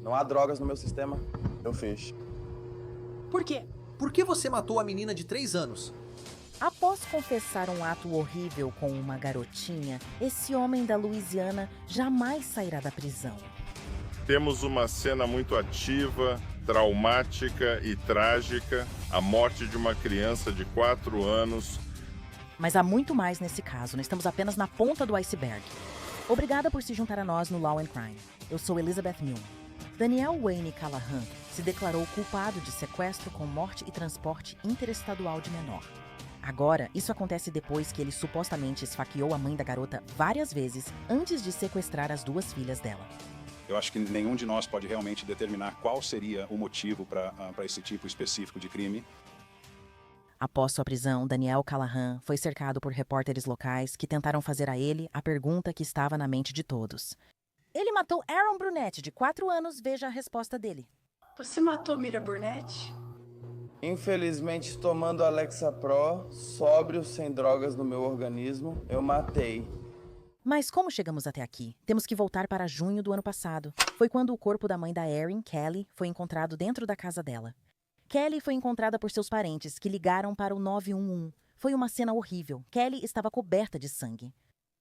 Não há drogas no meu sistema. Eu fiz. Por quê? Por que você matou a menina de 3 anos? Após confessar um ato horrível com uma garotinha, esse homem da Louisiana jamais sairá da prisão. Temos uma cena muito ativa, traumática e trágica, a morte de uma criança de 4 anos. Mas há muito mais nesse caso, nós estamos apenas na ponta do iceberg. Obrigada por se juntar a nós no Law and Crime. Eu sou Elizabeth Milne. Daniel Wayne Callahan se declarou culpado de sequestro com morte e transporte interestadual de menor. Agora, isso acontece depois que ele supostamente esfaqueou a mãe da garota várias vezes antes de sequestrar as 2 filhas dela. Eu acho que nenhum de nós pode realmente determinar qual seria o motivo para esse tipo específico de crime. Após sua prisão, Daniel Callahan foi cercado por repórteres locais que tentaram fazer a ele a pergunta que estava na mente de todos. Ele matou Aaron Brunette, de 4 anos, veja a resposta dele. Você matou Mira Burnett? Infelizmente, tomando Alexa Pro, sóbrio, sem drogas no meu organismo, eu matei. Mas como chegamos até aqui? Temos que voltar para junho do ano passado. Foi quando o corpo da mãe da Erin, Kelly, foi encontrado dentro da casa dela. Kelly foi encontrada por seus parentes, que ligaram para o 911. Foi uma cena horrível. Kelly estava coberta de sangue.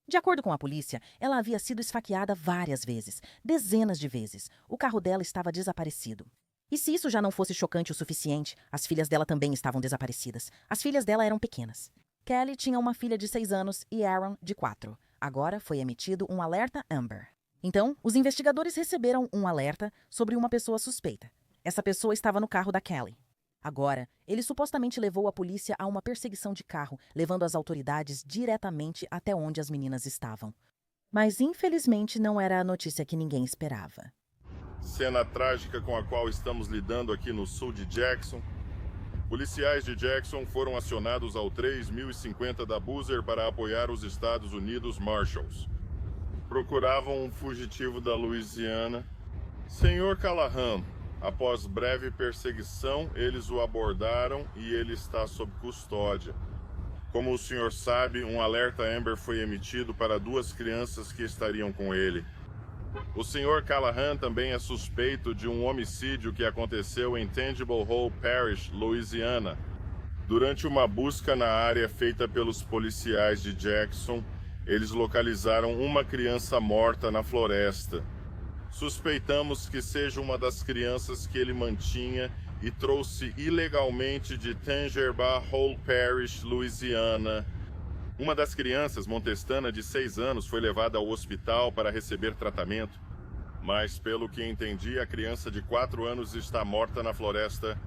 De acordo com a polícia, ela havia sido esfaqueada várias vezes, dezenas de vezes. O carro dela estava desaparecido. E se isso já não fosse chocante o suficiente, as filhas dela também estavam desaparecidas. As filhas dela eram pequenas. Kelly tinha uma filha de 6 anos e Aaron de 4. Agora foi emitido um alerta Amber. Então, os investigadores receberam um alerta sobre uma pessoa suspeita. Essa pessoa estava no carro da Kelly. Agora, ele supostamente levou a polícia a uma perseguição de carro, levando as autoridades diretamente até onde as meninas estavam. Mas, infelizmente, não era a notícia que ninguém esperava. Cena trágica com a qual estamos lidando aqui no sul de Jackson. Policiais de Jackson foram acionados ao 3050 da Boozer para apoiar os Estados Unidos Marshals. Procuravam um fugitivo da Louisiana. Senhor Callahan, após breve perseguição, eles o abordaram e ele está sob custódia. Como o senhor sabe, um alerta Amber foi emitido para 2 crianças que estariam com ele. O Sr. Callahan também é suspeito de um homicídio que aconteceu em Tangible Hole Parish, Louisiana. Durante uma busca na área feita pelos policiais de Jackson, eles localizaram uma criança morta na floresta. Suspeitamos que seja uma das crianças que ele mantinha e trouxe ilegalmente de Tangible Hole Parish, Louisiana. Uma das crianças, Montestana, de 6 anos, foi levada ao hospital para receber tratamento. Mas, pelo que entendi, a criança de 4 anos está morta na floresta.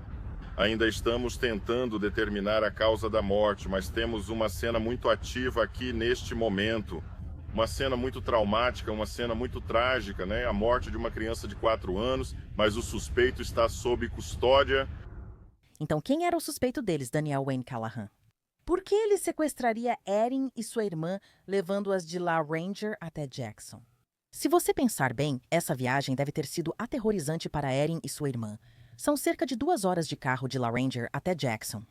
Ainda estamos tentando determinar a causa da morte, mas temos uma cena muito ativa aqui neste momento. Uma cena muito traumática, uma cena muito trágica, né? A morte de uma criança de 4 anos, mas o suspeito está sob custódia. Então, quem era o suspeito deles, Daniel Wayne Callahan? Por que ele sequestraria Erin e sua irmã, levando-as de La Ranger até Jackson? Se você pensar bem, essa viagem deve ter sido aterrorizante para Erin e sua irmã. São cerca de 2 horas de carro de La Ranger até Jackson.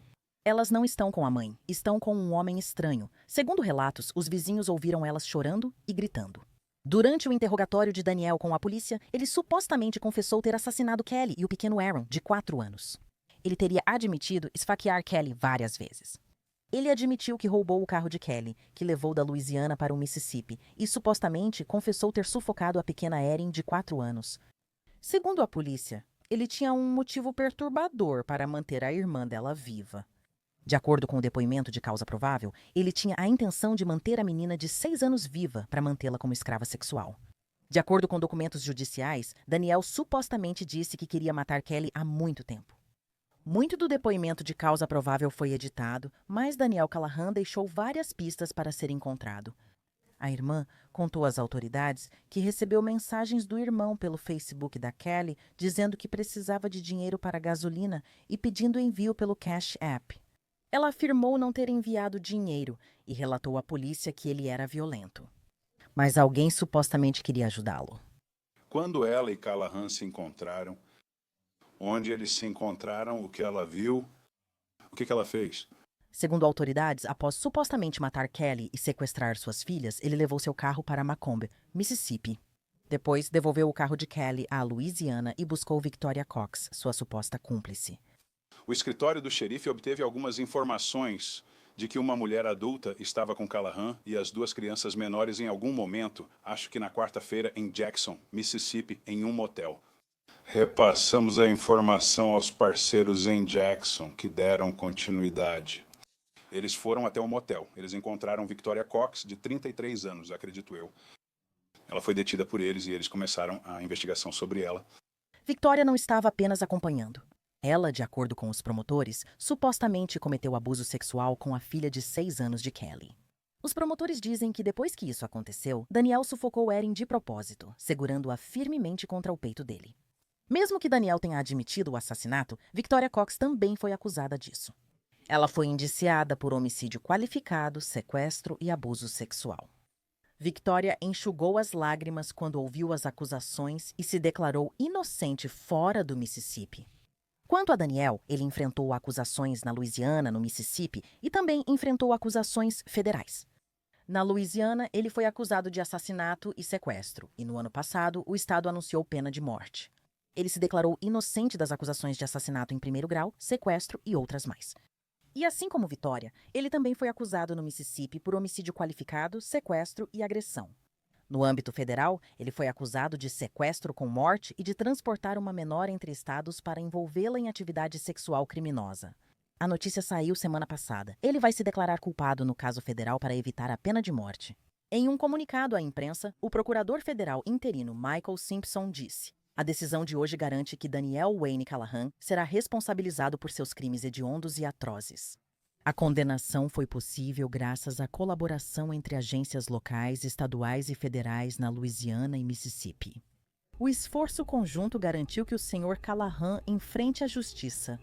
Elas não estão com a mãe, estão com um homem estranho. Segundo relatos, os vizinhos ouviram elas chorando e gritando. Durante o interrogatório de Daniel com a polícia, ele supostamente confessou ter assassinado Kelly e o pequeno Aaron, de 4 anos. Ele teria admitido esfaquear Kelly várias vezes. Ele admitiu que roubou o carro de Kelly, que levou da Louisiana para o Mississippi, e supostamente confessou ter sufocado a pequena Erin, de 4 anos. Segundo a polícia, ele tinha um motivo perturbador para manter a irmã dela viva. De acordo com o depoimento de causa provável, ele tinha a intenção de manter a menina de 6 anos viva para mantê-la como escrava sexual. De acordo com documentos judiciais, Daniel supostamente disse que queria matar Kelly há muito tempo. Muito do depoimento de causa provável foi editado, mas Daniel Callahan deixou várias pistas para ser encontrado. A irmã contou às autoridades que recebeu mensagens do irmão pelo Facebook da Kelly dizendo que precisava de dinheiro para gasolina e pedindo envio pelo Cash App. Ela afirmou não ter enviado dinheiro e relatou à polícia que ele era violento. Mas alguém supostamente queria ajudá-lo. Quando ela e Callahan se encontraram, onde eles se encontraram, o que ela viu, o que ela fez? Segundo autoridades, após supostamente matar Kelly e sequestrar suas filhas, ele levou seu carro para Macomb, Mississippi. Depois, devolveu o carro de Kelly à Louisiana e buscou Victoria Cox, sua suposta cúmplice. O escritório do xerife obteve algumas informações de que uma mulher adulta estava com Callahan e as duas crianças menores em algum momento, acho que na quarta-feira, em Jackson, Mississippi, em um motel. Repassamos a informação aos parceiros em Jackson, que deram continuidade. Eles foram até o motel. Eles encontraram Victoria Cox, de 33 anos, acredito eu. Ela foi detida por eles e eles começaram a investigação sobre ela. Victoria não estava apenas acompanhando. Ela, de acordo com os promotores, supostamente cometeu abuso sexual com a filha de 6 anos de Kelly. Os promotores dizem que depois que isso aconteceu, Daniel sufocou Erin de propósito, segurando-a firmemente contra o peito dele. Mesmo que Daniel tenha admitido o assassinato, Victoria Cox também foi acusada disso. Ela foi indiciada por homicídio qualificado, sequestro e abuso sexual. Victoria enxugou as lágrimas quando ouviu as acusações e se declarou inocente fora do Mississippi. Quanto a Daniel, ele enfrentou acusações na Louisiana, no Mississippi, e também enfrentou acusações federais. Na Louisiana, ele foi acusado de assassinato e sequestro, e no ano passado, o estado anunciou pena de morte. Ele se declarou inocente das acusações de assassinato em primeiro grau, sequestro e outras mais. E assim como Victoria, ele também foi acusado no Mississippi por homicídio qualificado, sequestro e agressão. No âmbito federal, ele foi acusado de sequestro com morte e de transportar uma menor entre estados para envolvê-la em atividade sexual criminosa. A notícia saiu semana passada. Ele vai se declarar culpado no caso federal para evitar a pena de morte. Em um comunicado à imprensa, o procurador federal interino Michael Simpson disse: a decisão de hoje garante que Daniel Wayne Callahan será responsabilizado por seus crimes hediondos e atrozes. A condenação foi possível graças à colaboração entre agências locais, estaduais e federais na Louisiana e Mississippi. O esforço conjunto garantiu que o Sr. Callahan enfrente a justiça.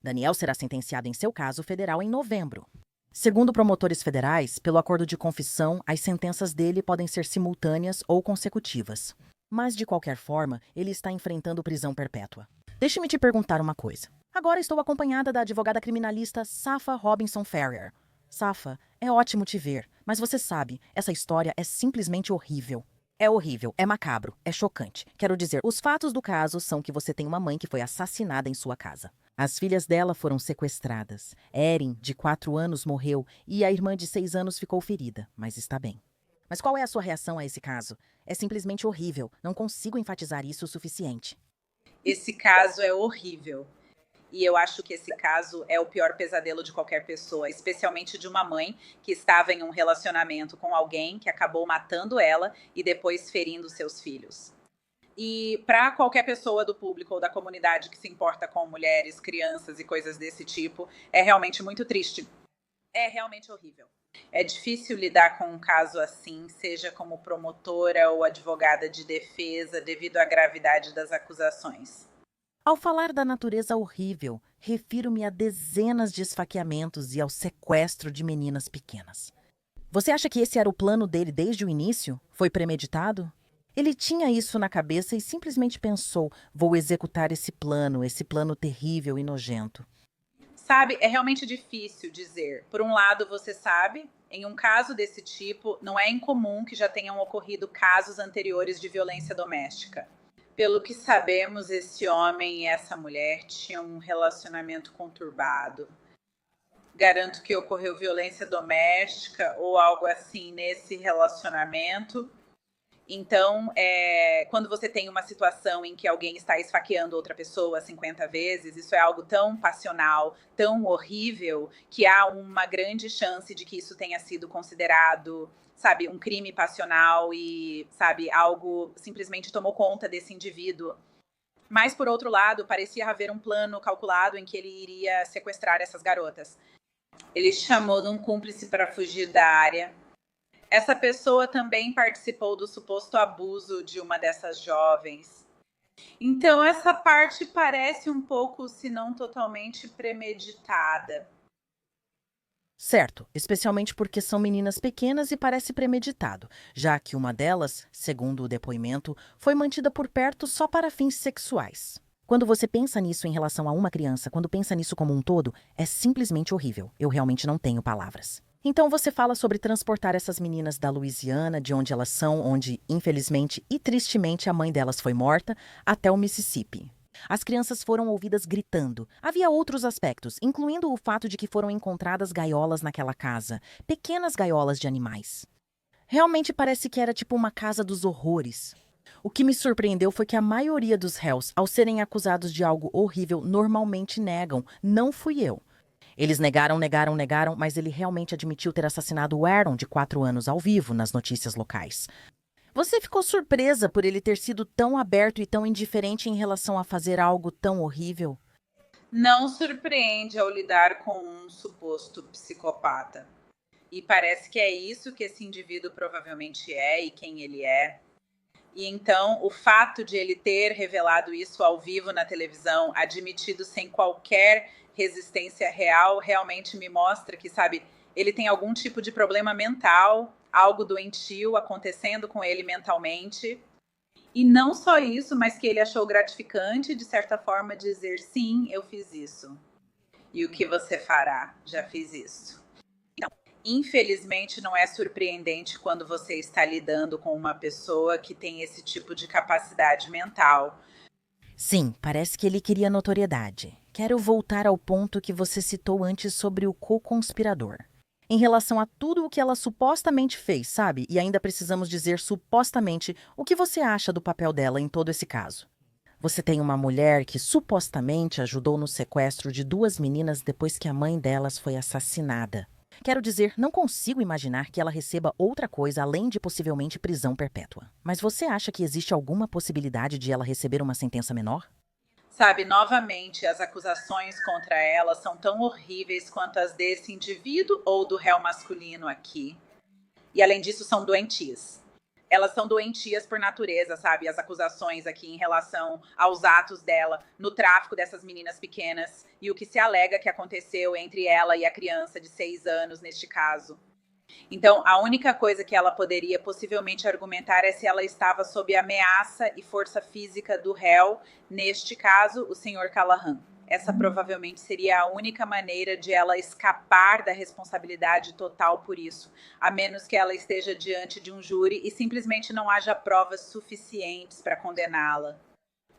Daniel será sentenciado em seu caso federal em novembro. Segundo promotores federais, pelo acordo de confissão, as sentenças dele podem ser simultâneas ou consecutivas. Mas, de qualquer forma, ele está enfrentando prisão perpétua. Deixe-me te perguntar uma coisa. Agora estou acompanhada da advogada criminalista Safa Robinson Ferrier. Safa, é ótimo te ver, mas você sabe, essa história é simplesmente horrível. É horrível, é macabro, é chocante. Quero dizer, os fatos do caso são que você tem uma mãe que foi assassinada em sua casa. As filhas dela foram sequestradas. Erin, de 4 anos, morreu e a irmã de 6 anos ficou ferida, mas está bem. Mas qual é a sua reação a esse caso? É simplesmente horrível. Não consigo enfatizar isso o suficiente. Esse caso é horrível. E eu acho que esse caso é o pior pesadelo de qualquer pessoa, especialmente de uma mãe que estava em um relacionamento com alguém que acabou matando ela e depois ferindo seus filhos. E para qualquer pessoa do público ou da comunidade que se importa com mulheres, crianças e coisas desse tipo, é realmente muito triste. É realmente horrível. É difícil lidar com um caso assim, seja como promotora ou advogada de defesa, devido à gravidade das acusações. Ao falar da natureza horrível, refiro-me a dezenas de esfaqueamentos e ao sequestro de meninas pequenas. Você acha que esse era o plano dele desde o início? Foi premeditado? Ele tinha isso na cabeça e simplesmente pensou: vou executar esse plano terrível e nojento. Sabe, é realmente difícil dizer. Por um lado, você sabe, em um caso desse tipo, não é incomum que já tenham ocorrido casos anteriores de violência doméstica. Pelo que sabemos, esse homem e essa mulher tinham um relacionamento conturbado. Garanto que ocorreu violência doméstica ou algo assim nesse relacionamento. Então, quando você tem uma situação em que alguém está esfaqueando outra pessoa 50 vezes, isso é algo tão passional, tão horrível, que há uma grande chance de que isso tenha sido considerado, sabe, um crime passional e, sabe, algo simplesmente tomou conta desse indivíduo. Mas, por outro lado, parecia haver um plano calculado em que ele iria sequestrar essas garotas. Ele chamou de um cúmplice para fugir da área. Essa pessoa também participou do suposto abuso de uma dessas jovens. Então, essa parte parece um pouco, se não totalmente, premeditada. Certo, especialmente porque são meninas pequenas e parece premeditado, já que uma delas, segundo o depoimento, foi mantida por perto só para fins sexuais. Quando você pensa nisso em relação a uma criança, quando pensa nisso como um todo, é simplesmente horrível. Eu realmente não tenho palavras. Então você fala sobre transportar essas meninas da Louisiana, de onde elas são, onde, infelizmente e tristemente, a mãe delas foi morta, até o Mississippi. As crianças foram ouvidas gritando. Havia outros aspectos, incluindo o fato de que foram encontradas gaiolas naquela casa, pequenas gaiolas de animais. Realmente parece que era tipo uma casa dos horrores. O que me surpreendeu foi que a maioria dos réus, ao serem acusados de algo horrível, normalmente negam. Não fui eu. Eles negaram, mas ele realmente admitiu ter assassinado o Aaron, de 4 anos, ao vivo, nas notícias locais. Você ficou surpresa por ele ter sido tão aberto e tão indiferente em relação a fazer algo tão horrível? Não surpreende ao lidar com um suposto psicopata. E parece que é isso que esse indivíduo provavelmente é e quem ele é. E então, o fato de ele ter revelado isso ao vivo na televisão, admitido sem qualquer resistência real, realmente me mostra que, sabe, ele tem algum tipo de problema mental, algo doentio acontecendo com ele mentalmente. E não só isso, mas que ele achou gratificante, de certa forma, dizer sim, eu fiz isso. E o que você fará? Já fiz isso. Então, infelizmente, não é surpreendente quando você está lidando com uma pessoa que tem esse tipo de capacidade mental. Sim, parece que ele queria notoriedade. Quero voltar ao ponto que você citou antes sobre o co-conspirador. Em relação a tudo o que ela supostamente fez, sabe? E ainda precisamos dizer supostamente o que você acha do papel dela em todo esse caso. Você tem uma mulher que supostamente ajudou no sequestro de 2 meninas depois que a mãe delas foi assassinada. Quero dizer, não consigo imaginar que ela receba outra coisa além de possivelmente prisão perpétua. Mas você acha que existe alguma possibilidade de ela receber uma sentença menor? Sabe, novamente, as acusações contra ela são tão horríveis quanto as desse indivíduo ou do réu masculino aqui. E, além disso, são doentias. Elas são doentias por natureza, sabe? As acusações aqui em relação aos atos dela no tráfico dessas meninas pequenas e o que se alega que aconteceu entre ela e a criança de 6 anos neste caso. Então, a única coisa que ela poderia possivelmente argumentar é se ela estava sob ameaça e força física do réu, neste caso, o Sr. Callahan. Essa provavelmente seria a única maneira de ela escapar da responsabilidade total por isso, a menos que ela esteja diante de um júri e simplesmente não haja provas suficientes para condená-la.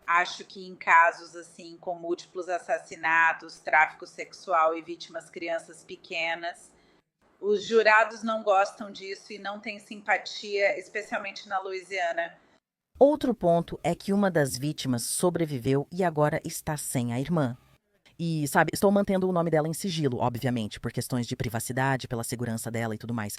Acho que em casos assim, com múltiplos assassinatos, tráfico sexual e vítimas crianças pequenas, os jurados não gostam disso e não têm simpatia, especialmente na Louisiana. Outro ponto é que uma das vítimas sobreviveu e agora está sem a irmã. E, sabe, estou mantendo o nome dela em sigilo, obviamente, por questões de privacidade, pela segurança dela e tudo mais.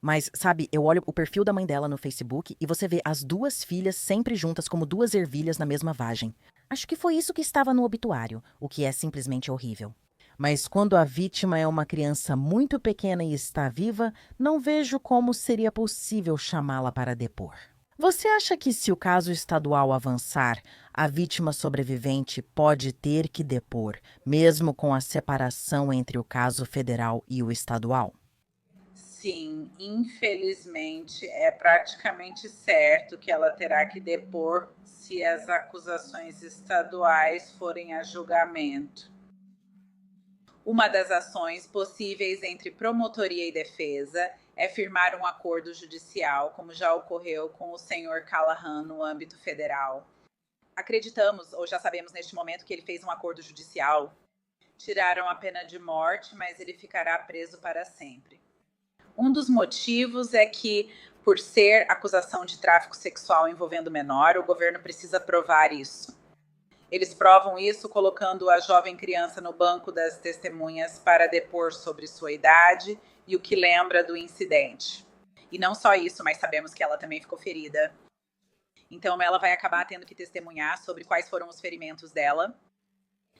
Mas, sabe, eu olho o perfil da mãe dela no Facebook e você vê as 2 filhas sempre juntas como 2 ervilhas na mesma vagem. Acho que foi isso que estava no obituário, o que é simplesmente horrível. Mas quando a vítima é uma criança muito pequena e está viva, não vejo como seria possível chamá-la para depor. Você acha que se o caso estadual avançar, a vítima sobrevivente pode ter que depor, mesmo com a separação entre o caso federal e o estadual? Sim, infelizmente é praticamente certo que ela terá que depor se as acusações estaduais forem a julgamento. Uma das ações possíveis entre promotoria e defesa é firmar um acordo judicial, como já ocorreu com o Sr. Callahan no âmbito federal. Acreditamos, ou já sabemos neste momento, que ele fez um acordo judicial. Tiraram a pena de morte, mas ele ficará preso para sempre. Um dos motivos é que, por ser acusação de tráfico sexual envolvendo menor, o governo precisa provar isso. Eles provam isso colocando a jovem criança no banco das testemunhas para depor sobre sua idade e o que lembra do incidente. E não só isso, mas sabemos que ela também ficou ferida. Então ela vai acabar tendo que testemunhar sobre quais foram os ferimentos dela.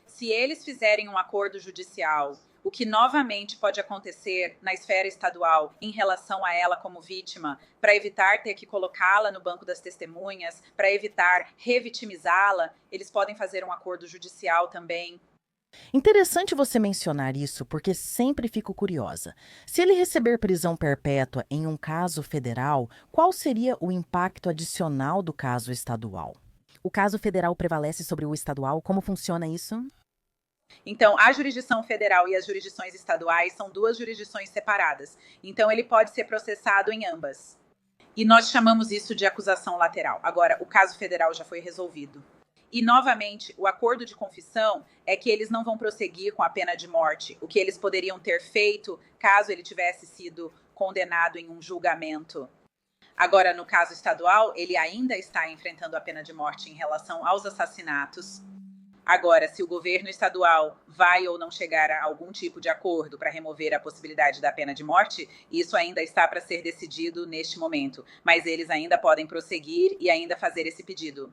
Se eles fizerem um acordo judicial, o que novamente pode acontecer na esfera estadual em relação a ela como vítima, para evitar ter que colocá-la no banco das testemunhas, para evitar revitimizá-la, eles podem fazer um acordo judicial também. Interessante você mencionar isso, porque sempre fico curiosa. Se ele receber prisão perpétua em um caso federal, qual seria o impacto adicional do caso estadual? O caso federal prevalece sobre o estadual? Como funciona isso? Então, a jurisdição federal e as jurisdições estaduais são duas jurisdições separadas. Então, ele pode ser processado em ambas. E nós chamamos isso de acusação lateral. Agora, o caso federal já foi resolvido. E, novamente, o acordo de confissão é que eles não vão prosseguir com a pena de morte. O que eles poderiam ter feito caso ele tivesse sido condenado em um julgamento. Agora, no caso estadual, ele ainda está enfrentando a pena de morte em relação aos assassinatos. Agora, se o governo estadual vai ou não chegar a algum tipo de acordo para remover a possibilidade da pena de morte, isso ainda está para ser decidido neste momento. Mas eles ainda podem prosseguir e ainda fazer esse pedido.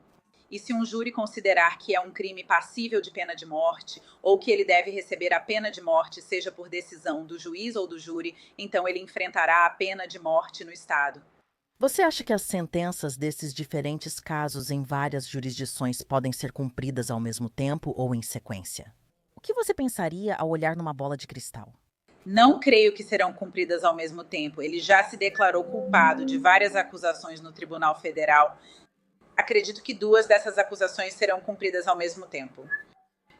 E se um júri considerar que é um crime passível de pena de morte, ou que ele deve receber a pena de morte, seja por decisão do juiz ou do júri, então ele enfrentará a pena de morte no estado. Você acha que as sentenças desses diferentes casos em várias jurisdições podem ser cumpridas ao mesmo tempo ou em sequência? O que você pensaria ao olhar numa bola de cristal? Não creio que serão cumpridas ao mesmo tempo. Ele já se declarou culpado de várias acusações no Tribunal Federal. Acredito que 2 dessas acusações serão cumpridas ao mesmo tempo.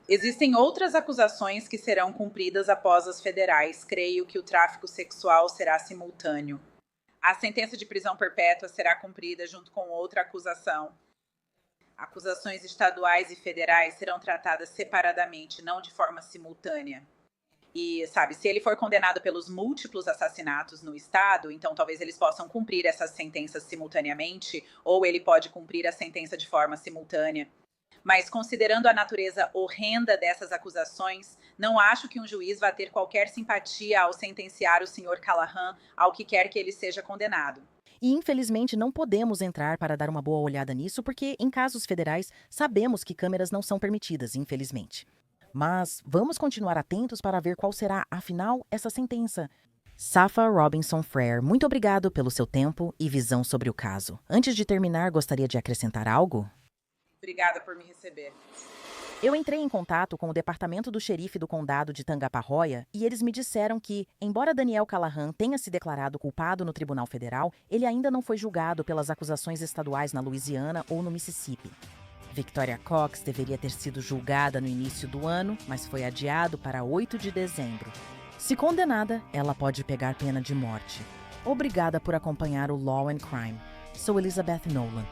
Existem outras acusações que serão cumpridas após as federais. Creio que o tráfico sexual será simultâneo. A sentença de prisão perpétua será cumprida junto com outra acusação. Acusações estaduais e federais serão tratadas separadamente, não de forma simultânea. E, se ele for condenado pelos múltiplos assassinatos no estado, então talvez eles possam cumprir essas sentenças simultaneamente, ou ele pode cumprir a sentença de forma simultânea. Mas, considerando a natureza horrenda dessas acusações, não acho que um juiz vá ter qualquer simpatia ao sentenciar o Sr. Callahan ao que quer que ele seja condenado. E, infelizmente, não podemos entrar para dar uma boa olhada nisso porque, em casos federais, sabemos que câmeras não são permitidas, infelizmente. Mas vamos continuar atentos para ver qual será, afinal, essa sentença. Safa Robinson Frere, muito obrigado pelo seu tempo e visão sobre o caso. Antes de terminar, gostaria de acrescentar algo? Obrigada por me receber. Eu entrei em contato com o departamento do xerife do condado de Tangaparroia e eles me disseram que, embora Daniel Callahan tenha se declarado culpado no Tribunal Federal, ele ainda não foi julgado pelas acusações estaduais na Louisiana ou no Mississippi. Victoria Cox deveria ter sido julgada no início do ano, mas foi adiado para 8 de dezembro. Se condenada, ela pode pegar pena de morte. Obrigada por acompanhar o Law and Crime. Sou Elizabeth Nolan.